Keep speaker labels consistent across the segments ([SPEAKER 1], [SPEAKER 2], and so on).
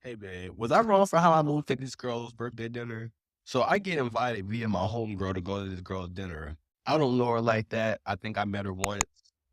[SPEAKER 1] Hey man, was I wrong for how I moved to this girl's birthday dinner? So I get invited via my homegirl to go to this girl's dinner. I don't know her like that. I think I met her once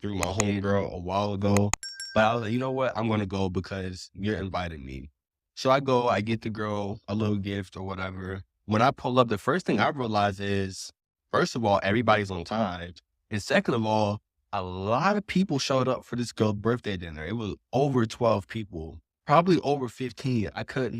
[SPEAKER 1] through my homegirl a while ago. But I was like, you know what? I'm gonna go because you're inviting me. So I go, I get the girl a little gift or whatever. When I pull up, the first thing I realize is, first of all, everybody's on time. And second of all, a lot of people showed up for this girl's birthday dinner. It was over 12 people. Probably over 15.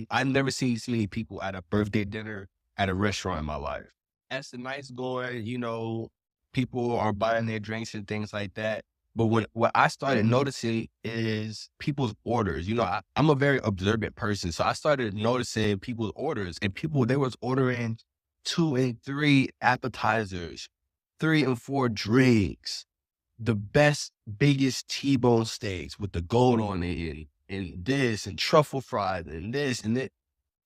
[SPEAKER 1] I've never seen so many people at a birthday dinner at a restaurant in my life. As the night's going, people are buying their drinks and things like that. But what I started noticing is people's orders. I'm a very observant person. So I started noticing people's orders and they was ordering 2 and 3 appetizers, 3 and 4 drinks, the best, biggest T-bone steaks with the gold on it and this and truffle fries and this and that.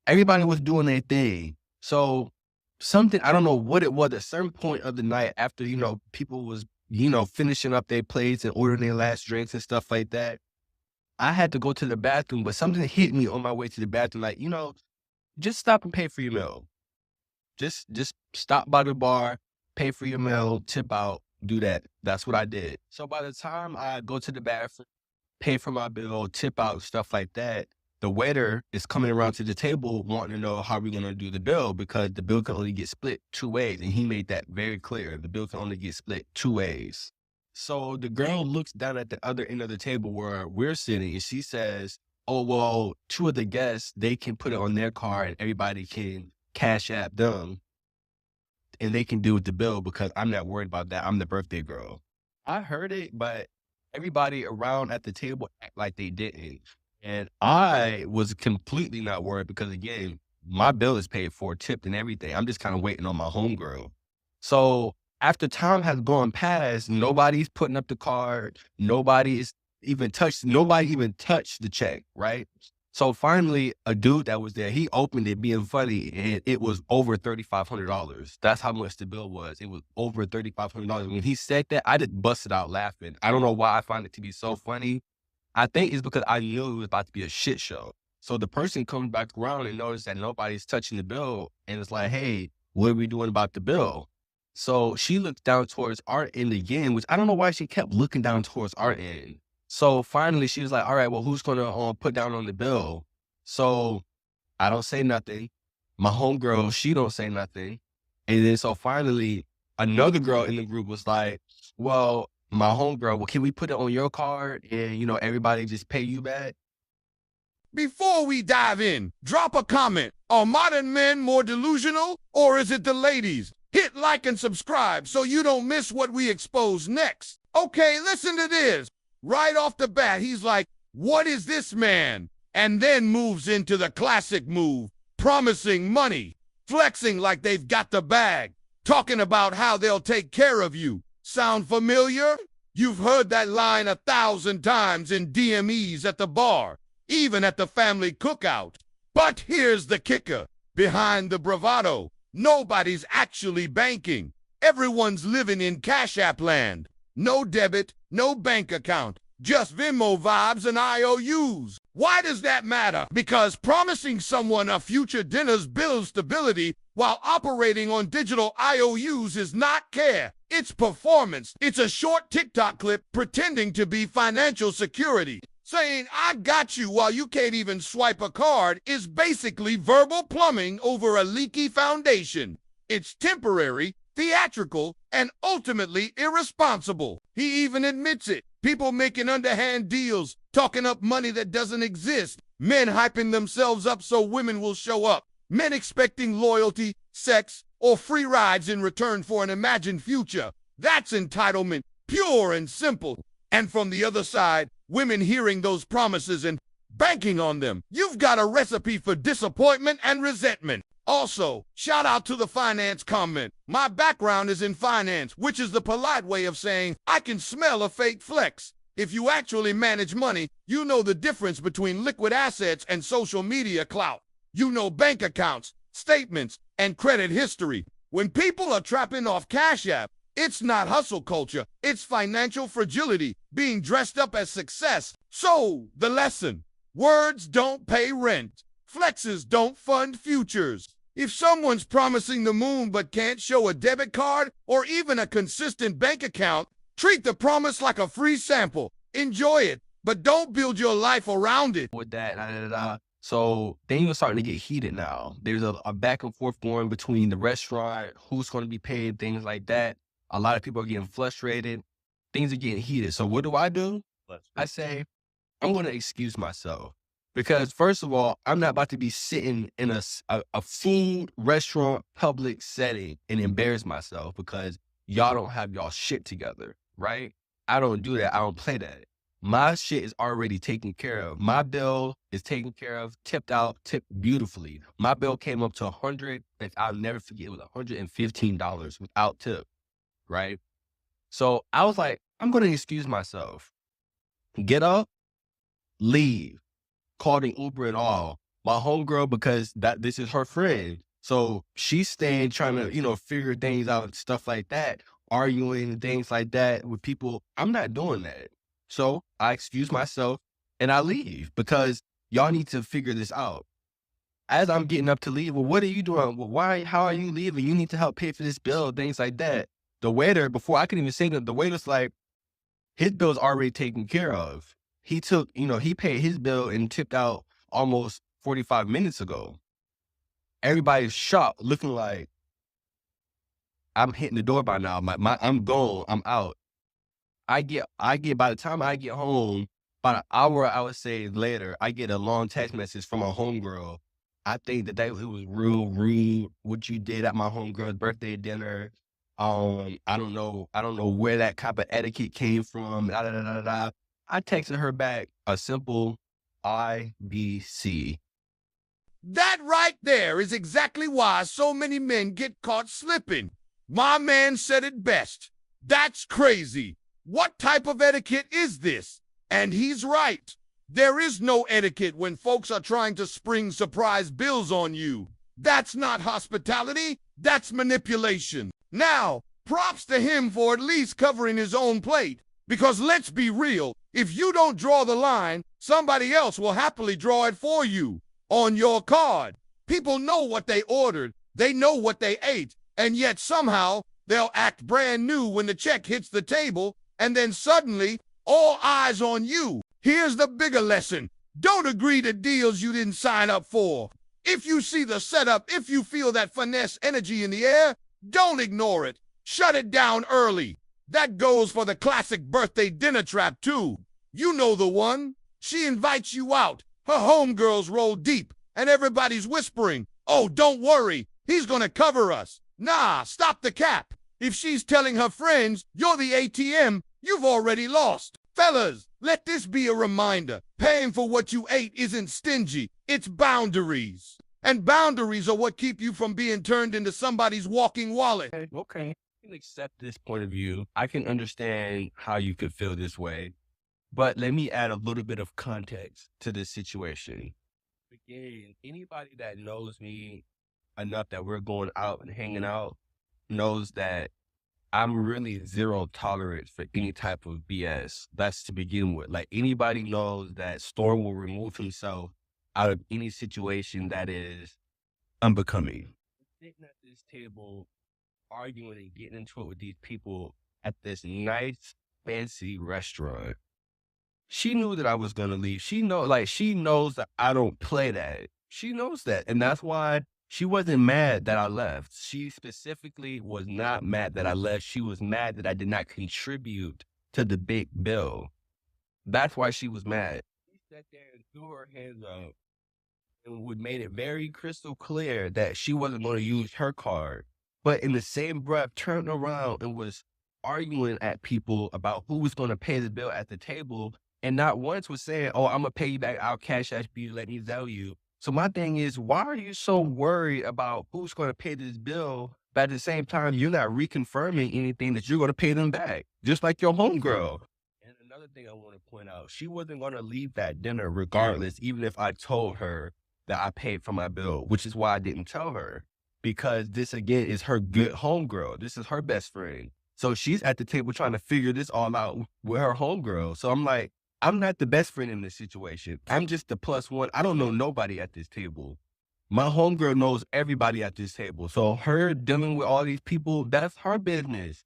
[SPEAKER 1] Everybody was doing their thing. So something, I don't know what it was, at a certain point of the night after, people was, finishing up their plates and ordering their last drinks and stuff like that. I had to go to the bathroom, but something hit me on my way to the bathroom, like, just stop and pay for your meal. Just stop by the bar, pay for your meal, tip out, do that. That's what I did. So by the time I go to the bathroom, pay for my bill, tip out, stuff like that, the waiter is coming around to the table wanting to know how we're going to do the bill because the bill can only get split 2 ways. And he made that very clear. The bill can only get split 2 ways. So the girl looks down at the other end of the table where we're sitting and she says, oh, well, 2 of the guests, they can put it on their card and everybody can cash app them and they can deal with the bill because I'm not worried about that. I'm the birthday girl. I heard it, but everybody around at the table act like they didn't. And I was completely not worried because again, my bill is paid for, tipped and everything. I'm just kind of waiting on my homegirl. So after time has gone past, nobody's putting up the card. Nobody even touched the check, right? So finally, a dude that was there, he opened it being funny, and it was over $3,500. That's how much the bill was. It was over $3,500. When he said that, I just busted out laughing. I don't know why I find it to be so funny. I think it's because I knew it was about to be a shit show. So the person comes back around and notices that nobody's touching the bill, and it's like, hey, what are we doing about the bill? So she looked down towards our end again, which I don't know why she kept looking down towards our end. So finally, she was like, all right, well, who's going to put down on the bill? So I don't say nothing. My homegirl, she don't say nothing. And then so finally, another girl in the group was like, well, my homegirl, well, can we put it on your card and, everybody just pay you back?
[SPEAKER 2] Before we dive in, drop a comment. Are modern men more delusional, or is it the ladies? Hit like and subscribe so you don't miss what we expose next. Okay, listen to this. Right off the bat, he's like, what is this man? And then moves into the classic move, promising money, flexing like they've got the bag, talking about how they'll take care of you. Sound familiar? You've heard that line 1,000 times in DMEs at the bar, even at the family cookout. But here's the kicker. Behind the bravado, nobody's actually banking. Everyone's living in Cash App land. No debit, no bank account, just Venmo vibes and IOUs. Why does that matter? Because promising someone a future dinner's builds stability while operating on digital IOUs is not care. It's performance. It's a short TikTok clip pretending to be financial security. Saying, I got you while you can't even swipe a card is basically verbal plumbing over a leaky foundation. It's temporary, theatrical, and ultimately irresponsible. He even admits it. People making underhand deals, talking up money that doesn't exist. Men hyping themselves up so women will show up. Men expecting loyalty, sex, or free rides in return for an imagined future. That's entitlement, pure and simple. And from the other side, women hearing those promises and banking on them. You've got a recipe for disappointment and resentment. Also, shout out to the finance comment. My background is in finance, which is the polite way of saying I can smell a fake flex. If you actually manage money, you know the difference between liquid assets and social media clout. You know bank accounts, statements, and credit history. When people are trapping off Cash App, it's not hustle culture, it's financial fragility being dressed up as success. So, the lesson. Words don't pay rent. Flexes don't fund futures. If someone's promising the moon but can't show a debit card or even a consistent bank account, treat the promise like a free sample. Enjoy it, but don't build your life around it.
[SPEAKER 1] With that, So things are starting to get heated now. There's a back and forth going between the restaurant, who's going to be paid, things like that. A lot of people are getting frustrated. Things are getting heated. So what do? I say, I'm going to excuse myself. Because first of all, I'm not about to be sitting in a food restaurant public setting and embarrass myself because y'all don't have y'all shit together, right? I don't do that. I don't play that. My shit is already taken care of. My bill is taken care of, tipped out, tipped beautifully. My bill came up to $100, and I'll never forget, it was $115 without tip, right? So I was like, I'm going to excuse myself. Get up, leave. Called an Uber and all. My homegirl, because this is her friend. So she's staying trying to, figure things out, stuff like that, arguing and things like that with people. I'm not doing that. So I excuse myself and I leave because y'all need to figure this out. As I'm getting up to leave, well, what are you doing? Well, how are you leaving? You need to help pay for this bill, things like that. The waiter, before I could even say that, the waiter's like, his bill's already taken care of. He took, he paid his bill and tipped out almost 45 minutes ago. Everybody's shocked, looking like I'm hitting the door by now. I'm gone. I'm out. I get by the time I get home, about an hour, I would say later, I get a long text message from a homegirl. I think that it was real rude what you did at my homegirl's birthday dinner. I don't know where that type of etiquette came from. I texted her back a simple IBC.
[SPEAKER 2] That right there is exactly why so many men get caught slipping. My man said it best. That's crazy. What type of etiquette is this? And he's right. There is no etiquette when folks are trying to spring surprise bills on you. That's not hospitality. That's manipulation. Now, props to him for at least covering his own plate. Because let's be real, if you don't draw the line, somebody else will happily draw it for you on your card. People know what they ordered, they know what they ate, and yet somehow they'll act brand new when the check hits the table, and then suddenly, all eyes on you. Here's the bigger lesson. Don't agree to deals you didn't sign up for. If you see the setup, if you feel that finesse energy in the air, don't ignore it. Shut it down early. That goes for the classic birthday dinner trap, too. You know the one. She invites you out. Her homegirls roll deep, and everybody's whispering, "Oh, don't worry. He's gonna cover us." Nah, stop the cap. If she's telling her friends you're the ATM, you've already lost. Fellas, let this be a reminder. Paying for what you ate isn't stingy. It's boundaries. And boundaries are what keep you from being turned into somebody's walking wallet.
[SPEAKER 1] Okay. I can accept this point of view. I can understand how you could feel this way, but let me add a little bit of context to this situation. Again, anybody that knows me enough that we're going out and hanging out knows that I'm really zero tolerance for any type of BS. That's to begin with. Like, anybody knows that Storm will remove himself out of any situation that is unbecoming. Sitting at this table, arguing and getting into it with these people at this nice, fancy restaurant. She knew that I was gonna leave. She knows that I don't play that. She knows that. And that's why she wasn't mad that I left. She specifically was not mad that I left. She was mad that I did not contribute to the big bill. That's why she was mad. She sat there and threw her hands up and would made it very crystal clear that she wasn't going to use her card. But in the same breath, turned around and was arguing at people about who was going to pay the bill at the table. And not once was saying, "Oh, I'm going to pay you back. I'll cash app you. Let me tell you." So my thing is, why are you so worried about who's going to pay this bill? But at the same time, you're not reconfirming anything that you're going to pay them back, just like your homegirl. And another thing I want to point out, she wasn't going to leave that dinner regardless, even if I told her that I paid for my bill, which is why I didn't tell her. Because this, again, is her good homegirl. This is her best friend. So she's at the table trying to figure this all out with her homegirl. So I'm like, I'm not the best friend in this situation. I'm just the plus one. I don't know nobody at this table. My homegirl knows everybody at this table. So her dealing with all these people, that's her business.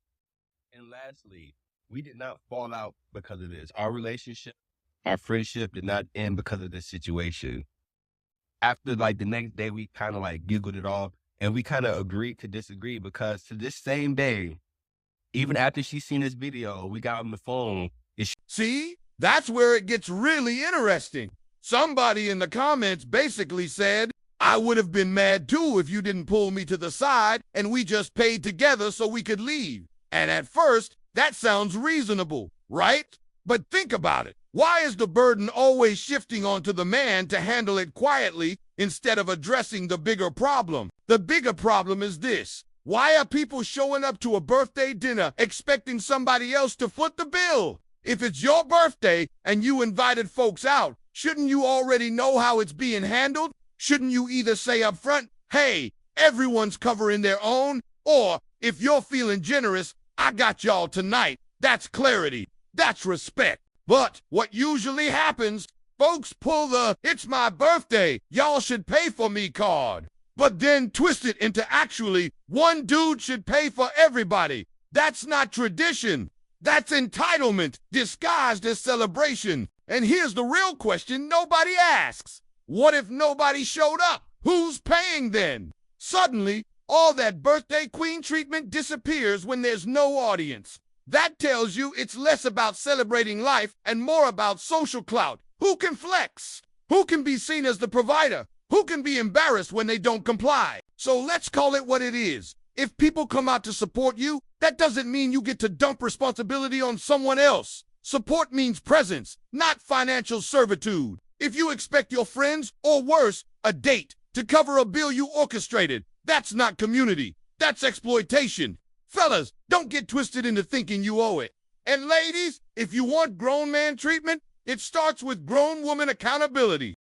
[SPEAKER 1] And lastly, we did not fall out because of this. Our relationship, our friendship did not end because of this situation. After like the next day, we kind of like giggled it off and we kind of agreed to disagree because to this same day, even after she seen this video, we got on the phone.
[SPEAKER 2] See, that's where it gets really interesting. Somebody in the comments basically said, I would have been mad too if you didn't pull me to the side and we just paid together so we could leave. And at first, that sounds reasonable, right? But think about it. Why is the burden always shifting onto the man to handle it quietly instead of addressing the bigger problem? The bigger problem is this. Why are people showing up to a birthday dinner expecting somebody else to foot the bill? If it's your birthday and you invited folks out, shouldn't you already know how it's being handled? Shouldn't you either say up front, hey, everyone's covering their own, or if you're feeling generous, I got y'all tonight. That's clarity. That's respect. But what usually happens, folks pull the it's my birthday, y'all should pay for me card, but then twist it into actually one dude should pay for everybody. That's not tradition. That's entitlement disguised as celebration. And here's the real question nobody asks. What if nobody showed up? Who's paying then? Suddenly, all that birthday queen treatment disappears when there's no audience. That tells you it's less about celebrating life and more about social clout. Who can flex? Who can be seen as the provider? Who can be embarrassed when they don't comply? So let's call it what it is. If people come out to support you, that doesn't mean you get to dump responsibility on someone else. Support means presence, not financial servitude. If you expect your friends, or worse, a date, to cover a bill you orchestrated, that's not community. That's exploitation. Fellas, don't get twisted into thinking you owe it. And ladies, if you want grown man treatment, it starts with grown woman accountability.